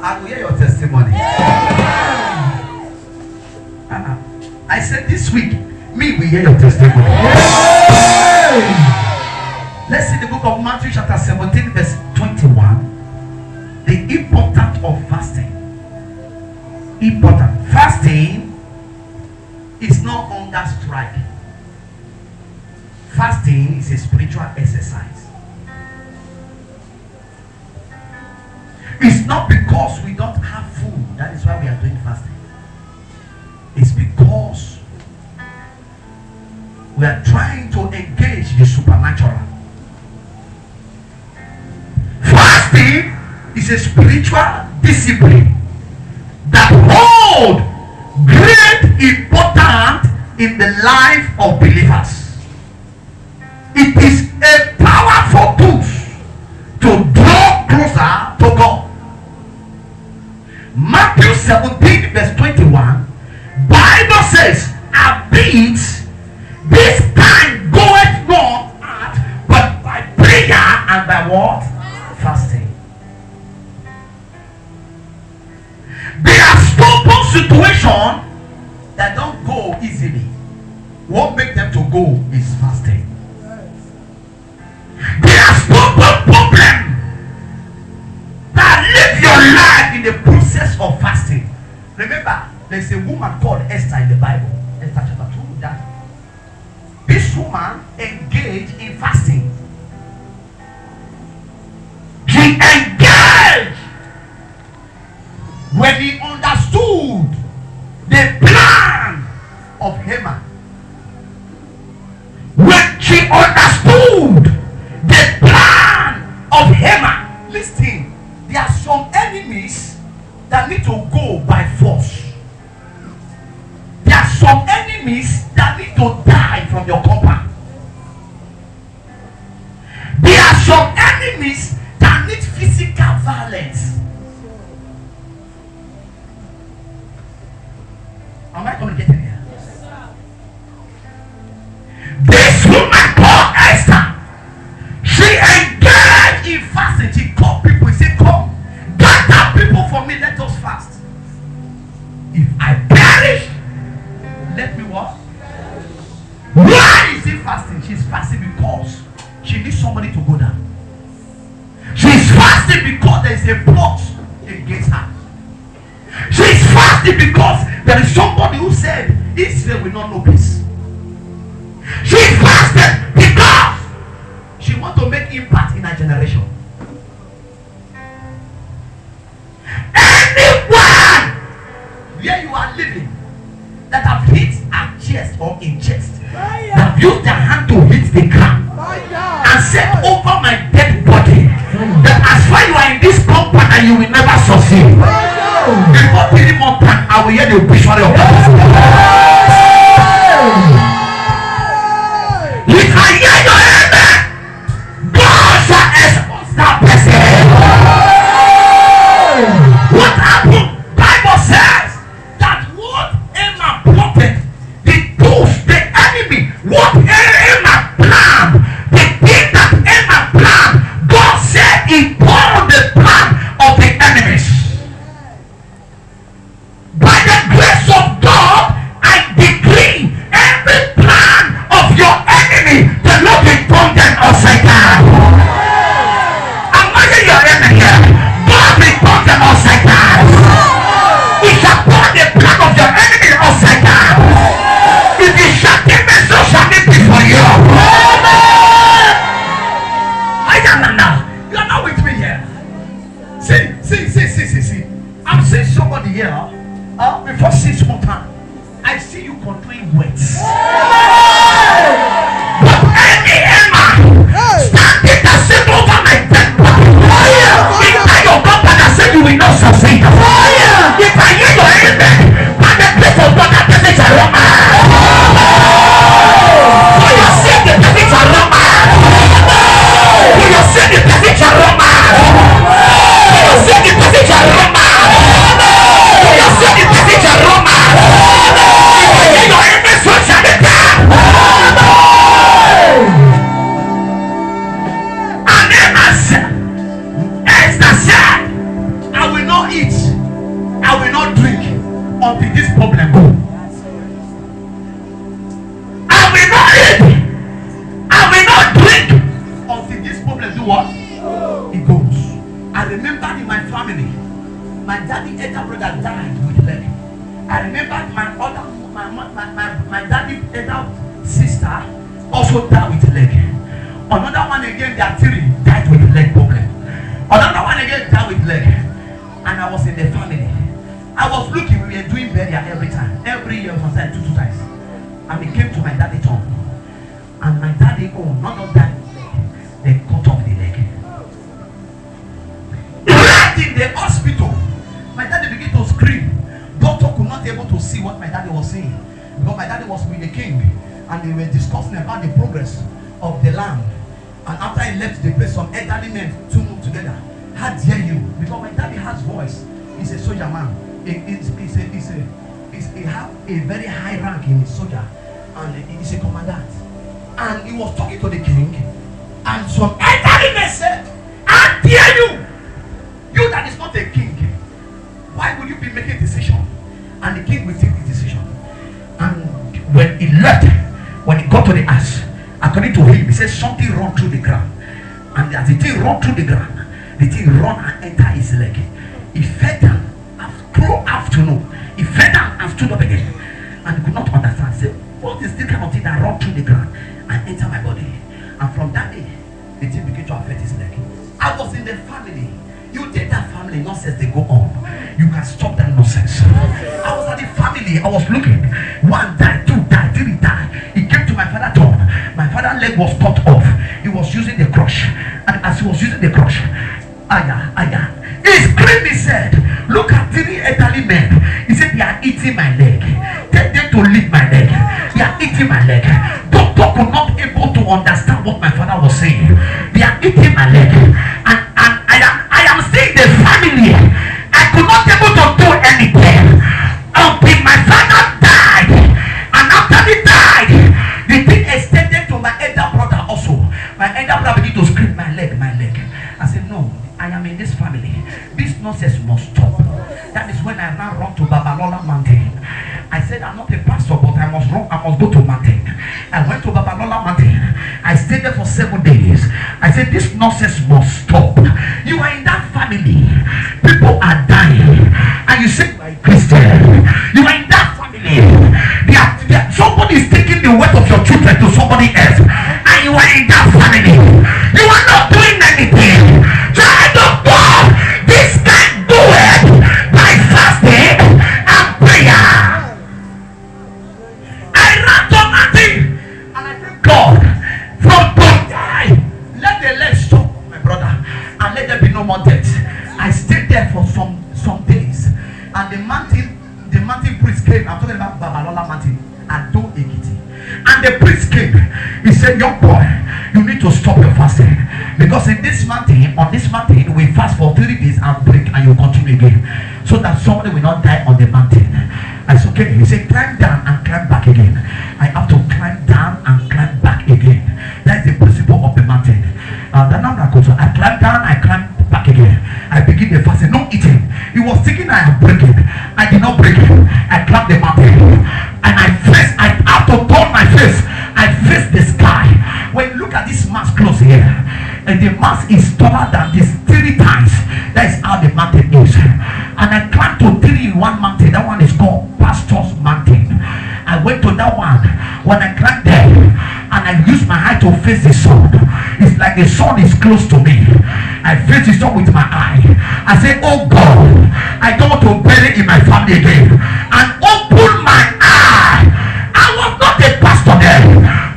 I will hear your testimony. I said this week, me will hear your testimony. Let's see the book of Matthew chapter 17 verse 21. The importance of fasting. Important. Fasting is not hunger strike. Fasting is a spiritual exercise. It's not because we don't have food. That is why we are doing fasting. It's because we are trying to engage the supernatural. Fasting is a spiritual discipline that hold great importance in the life of believers. It is a powerful tool to draw closer to God. Matthew 17 verse 21, Bible says, "Albeit this time goeth not out, but by prayer and by what? Fasting." There are stubborn situations that don't go easily. What makes them to go is fasting. There are stubborn problems that live your life in the process of fasting. Remember, there's a woman called Esther in the Bible. Esther chapter 2. That this woman engaged in fasting. She engaged when he understood the plan of Haman. When she understood the plan of Haman. Listen, there are some enemies that need to go by force. There are some enemies that need to die from your compound. There are some enemies that need physical violence. Am I going to get in here? This woman called Esther, she engaged in fasting. She called people. She said, "Come, gather people for me. Let us fast. If I perish, let me what?" Why is she fasting? She's fasting because she needs somebody to go down. She's fasting because there is a plot against her. She's fasting because there is somebody who said Israel will not know peace. She fasted because she wants to make impact in her generation. Anyone where you are living that have hit a chest or in chest, that have used their hand to hit the ground and said over my dead body that as far you are in this compound and you will never succeed. Before 3 more times, I will hear the obituary of that person. If I hear your amen, God shall expose that person. What happened? Bible says that what Emma plotted, the tools, the enemy, what Emma planned, the thing that Emma planned, God said he poured the plan of the enemies. By the grace of God, I decree every plan of your enemy, the Lord will turn them upside down. Imagine your enemy here. God will turn them upside down. He shall turn the plan of your enemy upside down. If he shall give me, so shall it be for you. I don't know. You are not with me here. See. I'm seeing somebody here. Before 6 more time, I see you controlling weights. But any Emma standing that said over my dead body, if I your company that said you will not succeed, if I hear your amen, by the grace of God, that person shall run mad. For your sake, the person shall run mad. For your sake, the person shall run mad. For your sake, the person shall run mad. For your sake, the person shall run mad. If I hear your amen, so shall it be. eat, I will not drink until this problem goes. I will not eat, I will not drink until this problem do what? It goes. I remember in my family, my daddy elder brother died with leg. I remember my daddy elder sister also died with leg. Another one again, their three died with leg problem. Another one again died with leg. And I was in the family. I was looking, we were doing burial every time. Every year was like two times. And we came to my daddy turn. And my daddy, none of that leg. They cut off the leg. Right in the hospital, my daddy began to scream. Doctor could not be able to see what my daddy was saying. Because my daddy was with the king. And they were discussing about the progress of the land. And after he left the place, some elderly men to move together. How dare you? Because my daddy has voice. He's a soldier man. He have a very high rank in his soldier. And he's a commandant. And he was talking to the king. And some elderly men said, how dare you? You that is not a king. Why would you be making a decision? And the king will take the decision. And when he left, when he got to the ass, according to him, he said something run through the ground. And as the thing run through the ground, the thing run and enter his leg. He fell down through afternoon. He fell down and stood up again. And he could not understand. He said, what is this kind of thing that run through the ground and enter my body? And from that day, the thing began to affect his leg. I was in the family. You did that family nonsense, they go on. You can stop that nonsense. I was at the family, I was looking. One died, two died, three died. He came to my father's turn. My father's leg was cut off. He was using the crutch. And as he was using the crutch, he screamed, he said, look at three elderly men. He said, they are eating my leg. Tell them to leave my leg. They are eating my leg. Doctor could not be able to understand what my father was saying. They are eating my leg. And I am still in the family. I could not be able to do anything until my father died. And after he died, the thing extended to my elder brother also. My elder brother began to scream, my leg, my leg. I said, no, I am in this family. This nonsense must stop. That is when I now run to Babalola Mountain. I said, I'm not a pastor, but I must go to mountain. I went to Babalola Mountain. I stayed there for 7 days. I said, this nonsense must stop. You are in that family. People are dying. And you say, you are a Christian. You are in that family. Somebody is taking the weight of your children to somebody else. And you are in that family. You are not doing anything. Child of God, this can do it by fasting and prayer. I ran to nothing. And I thank God from today. Let the leg stop, my brother. And let there be no more death. I stayed there for some days. And the mountain priest came. I'm talking about Babalola Mountain. Ado Ekiti. And the priest came. He said, young boy, you need to stop your fasting. Because in this mountain, on this mountain, we fast for 3 days and break and you continue again. So that somebody will not die on the mountain. I said, okay. He said, climb down and climb back again. I have to climb down and climb back again. That's the principle of the mountain. I climbed down, I climbed back again. I begin the fasting, no eating. He was thinking I am breaking. I did not break it. I climbed the mountain. And I have to turn my face. I face the sky. When you look at this mass close here, and the mass is taller than this 3 times. That is how the mountain is. And I climbed to 3 in one mountain. That one is called Pastor's Mountain. I went to that one. When I climbed there, and I used my eye to face the sun. It's like the sun is close to me. I face the sun with my eye. I say, oh God, I don't want to bury in my family again. And open my eye. I was not a pastor there,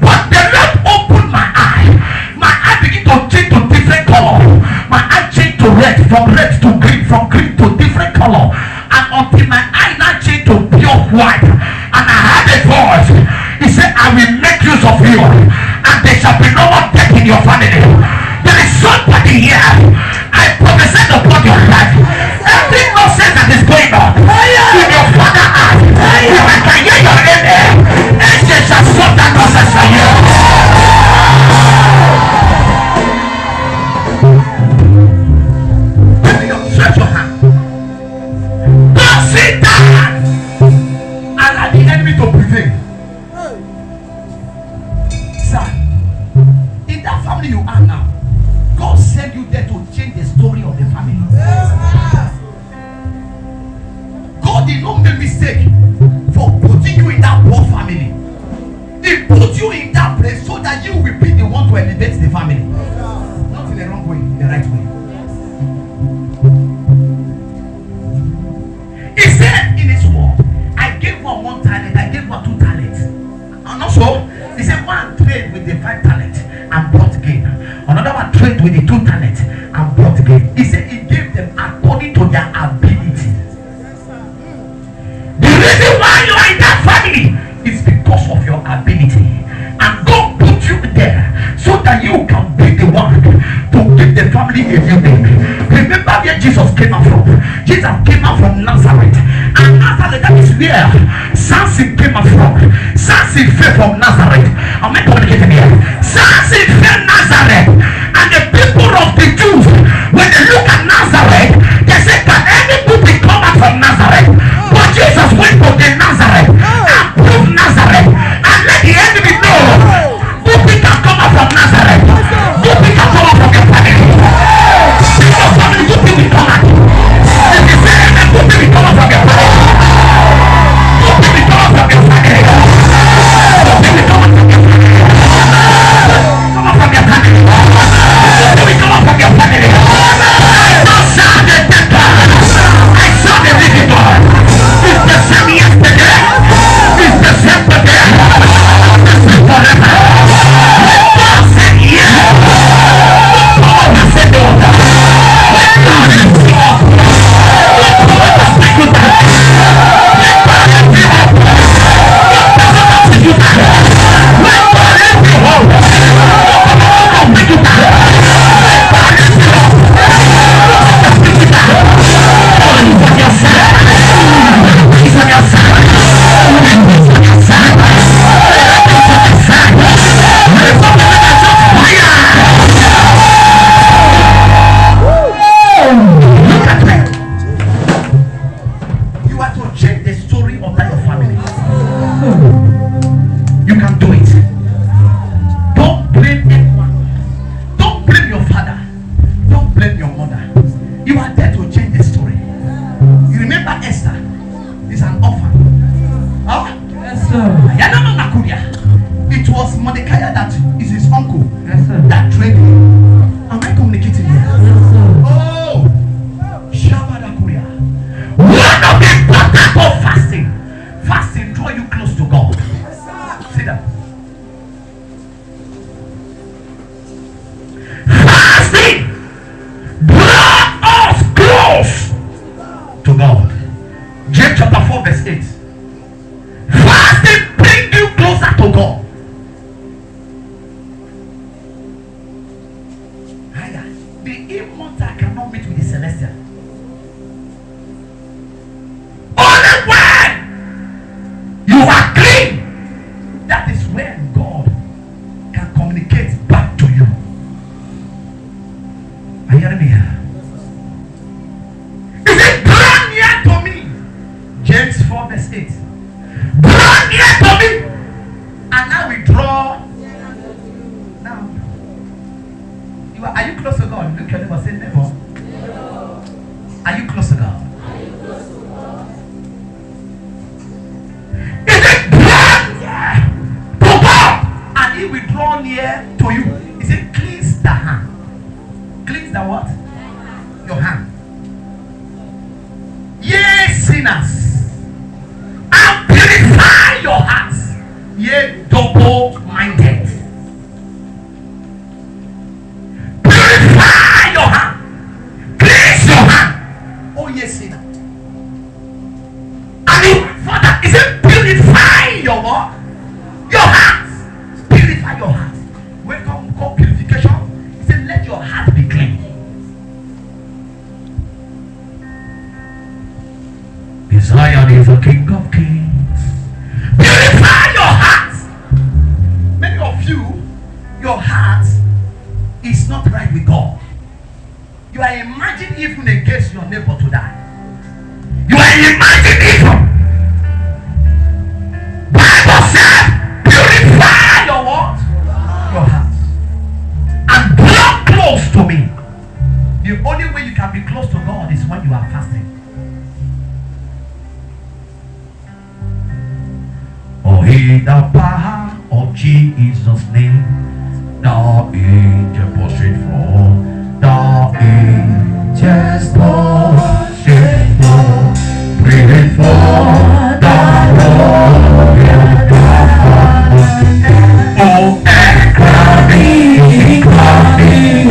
but the Lord opened my eye. My eye began to change to different color. My eye changed to red, from red to green, from green to different color. And until my eye now changed to pure white. And I heard a voice. He said, I will make use of you, and there shall be no more death in your family. There is somebody here. I prophesy upon your life. Every nonsense that is going on in your father's house, if I can hear your amen, angels shall stop that nonsense for you. Stretch your hand. elevate the family. Not in the wrong way, in the right way. He said in his word, I gave one talent, I gave one 2 talents. And also, he said one trade with the 5 talents and brought gain. Another one trade with the 2 talents and brought gain. He said he gave them according to their ability. The reason why you are in that family is because of your ability. And God put you there so that you can be the one to give the family a new name. Remember where Jesus came out from. Jesus came out from Nazareth. And Nazareth, that is where Samson came out from. Samson fell from Nazareth. Am I communicating here? Samson fell Nazareth. And the people of the Jews, when they look at Nazareth, they say, can anybody come out from Nazareth? But Jesus went to the Nazareth and proved Nazareth and let the enemy know who can come out from Nazareth. Who can come out from your family. Your family, who will come out. If you say amen, who will come out from your family. Who will come out from your family. Who will come out from your family. Come out from your family. Who will come out from your family. I saw the dead God. I saw the living God. It's the same yesterday. It's the same today. It's the same forever. God said yes. God has said no. God is God. God has said good. God has said good. God has said good. When God is the whole, God has said good. God is the whole. He's on your side. He's on your side. He's on your side. He's on your side. He's on your fire. Look at me. You are to change the story of that your family. You can do it. Don't blame anyone. Don't blame your father. Don't blame your mother. You are there to change the story. You remember Esther is an orphan. Huh? Yes, sir. It was Mordecai that is his uncle. Yes, sir. That trained him. Am I communicating here? Yes, sir. Oh, Shabadakuria. One of the importance of fasting. Fasting draw you close to God. See that? Fasting draw us close to God. James chapter 4 verse 8. Fasting bring you closer to God. The immortal cannot meet with the celestial. Only when you are clean, that is when God can communicate back to you. Are you hearing me here? Is it draw near to me? James 4 verse 8. Draw near to me, and now we draw. Now, are you close to God? Look at him and say, neighbor. Are you close to God? Is it draw near to God? And he will draw near to you. Is it cleanse the hand? Cleanse the what? Your hand. Ye sinners, and purify your hearts, ye double-minded. Purify your hand. Cleanse your hand. Oh yes, sinner. And even further, is it purify your what? Your hands. Purify your heart. When come called purification, he said, let your heart be clean. Zion is the King of Kings. Purify your heart. Many of you, your heart is not right with God. You are imagining even against your neighbor to die. You are imagining evil. Bible says, purify your what? Your heart. And draw close to me. The only way you can be close to God is when you are fasting. Oh, in the power of Jesus' name, The angel prostrate for. The angels prostrate for. Praying for the Lord. Oh, and crying, crying,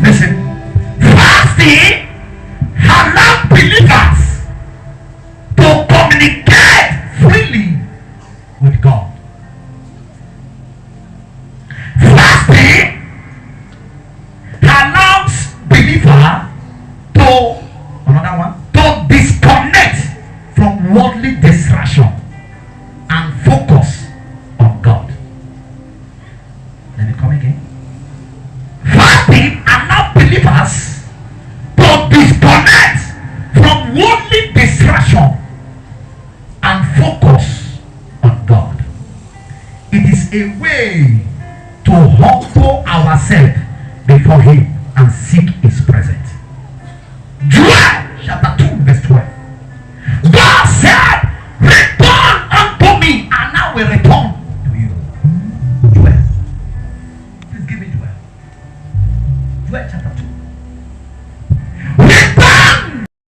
listen, fasting allows believers to communicate freely with God. Fasting allows believer to, another one, to disconnect from worldly distraction and focus on God. Let me come again. Fasting allows believers to disconnect from worldly distraction and focus on God. It is a way to humble ourselves before Him and seek His presence. Joel chapter 2 verse 12.